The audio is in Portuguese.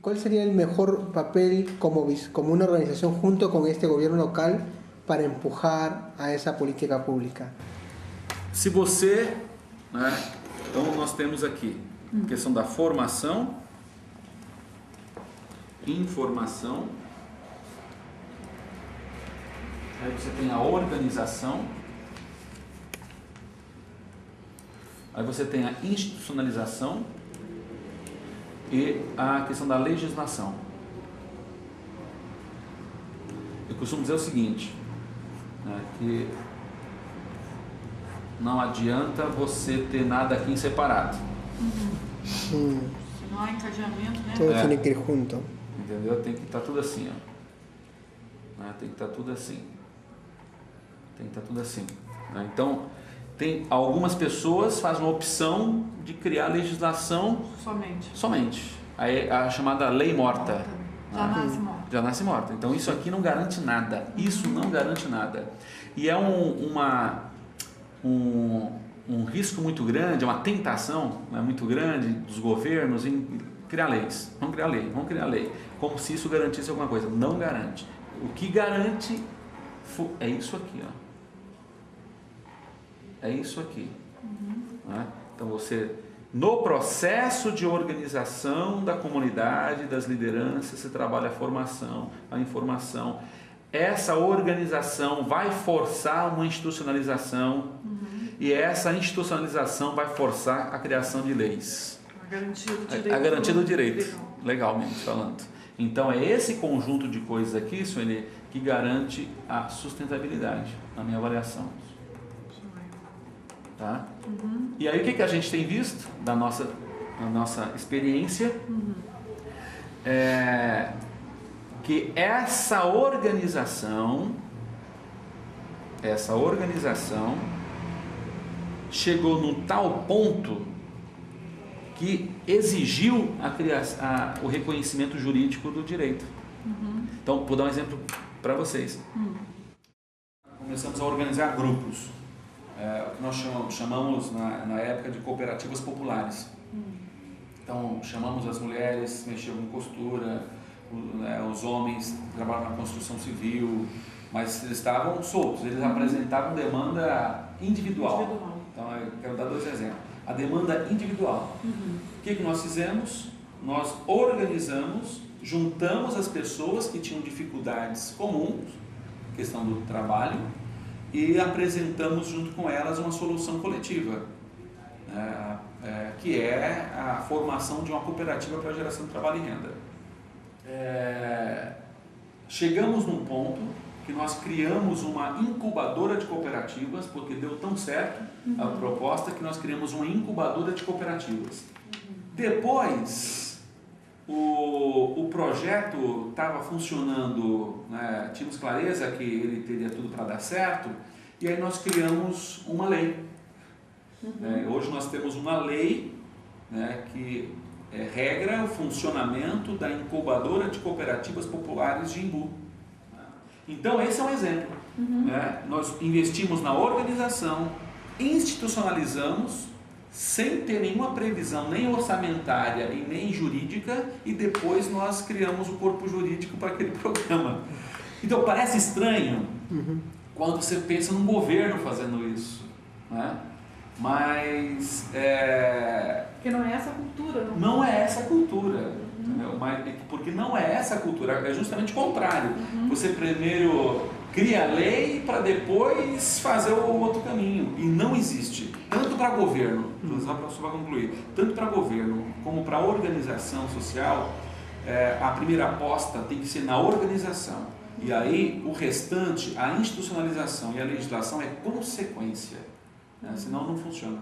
¿cuál sería el mejor papel como una organización junto con este gobierno local para empujar a esa política pública? Se você, né, então nós temos aqui a questão da formação, informação, aí você tem a organização, aí você tem a institucionalização e a questão da legislação. Eu costumo dizer o seguinte, né, que não adianta você ter nada aqui em separado. Se não há encadeamento, né? Todo tem que ir junto. Entendeu? Tem que estar tudo assim, ó. Né? Tem que estar tudo assim. Tem que estar tudo assim. Né? Então, tem algumas pessoas fazem uma opção de criar legislação somente. Aí a chamada lei morta. Já nasce morta. Já nasce morta. Então isso aqui não garante nada. Isso não garante nada. E é um risco muito grande, uma tentação, né, muito grande dos governos em criar leis. Vamos criar lei, vamos criar lei. Como se isso garantisse alguma coisa. Não garante. O que garante é isso aqui, ó. É isso aqui. Né? Então você, no processo de organização da comunidade, das lideranças, você trabalha a formação, a informação. Essa organização vai forçar uma institucionalização e essa institucionalização vai forçar a criação de leis. A garantia do direito. A garantia do direito, legalmente falando. Então é esse conjunto de coisas aqui, Sueli, que garante a sustentabilidade, na minha avaliação. Tá? E aí o que a gente tem visto da nossa experiência é que essa organização chegou num tal ponto que exigiu o reconhecimento jurídico do direito. Então, vou dar um exemplo para vocês. Começamos a organizar grupos. O que nós chamamos na época de cooperativas populares. Então chamamos as mulheres, mexiam com costura, os homens trabalham na construção civil, mas eles estavam soltos, eles apresentavam demanda individual. Então eu quero dar 2 exemplos. A demanda individual. O que nós fizemos? Nós organizamos, juntamos as pessoas que tinham dificuldades comuns, questão do trabalho, e apresentamos junto com elas uma solução coletiva, que é a formação de uma cooperativa para a geração de trabalho e renda. Chegamos num ponto que nós criamos uma incubadora de cooperativas, porque deu tão certo a proposta que nós criamos uma incubadora de cooperativas. Depois, o projeto estava funcionando, né, tínhamos clareza que ele teria tudo para dar certo, e aí nós criamos uma lei. Hoje nós temos uma lei, né, que regra o funcionamento da incubadora de cooperativas populares de Embu. Então esse é um exemplo. Né? Nós investimos na organização, institucionalizamos, sem ter nenhuma previsão nem orçamentária e nem jurídica, e depois nós criamos o corpo jurídico para aquele programa. Então parece estranho quando você pensa num governo fazendo isso, né? Mas porque não é essa cultura. Não é essa cultura, entendeu? Porque não é essa cultura, é justamente o contrário. Você primeiro cria a lei para depois fazer o outro caminho, e não existe. Tanto para governo, só para concluir, tanto para governo como para organização social, a primeira aposta tem que ser na organização. E aí o restante, a institucionalização e a legislação é consequência, né? Senão não funciona.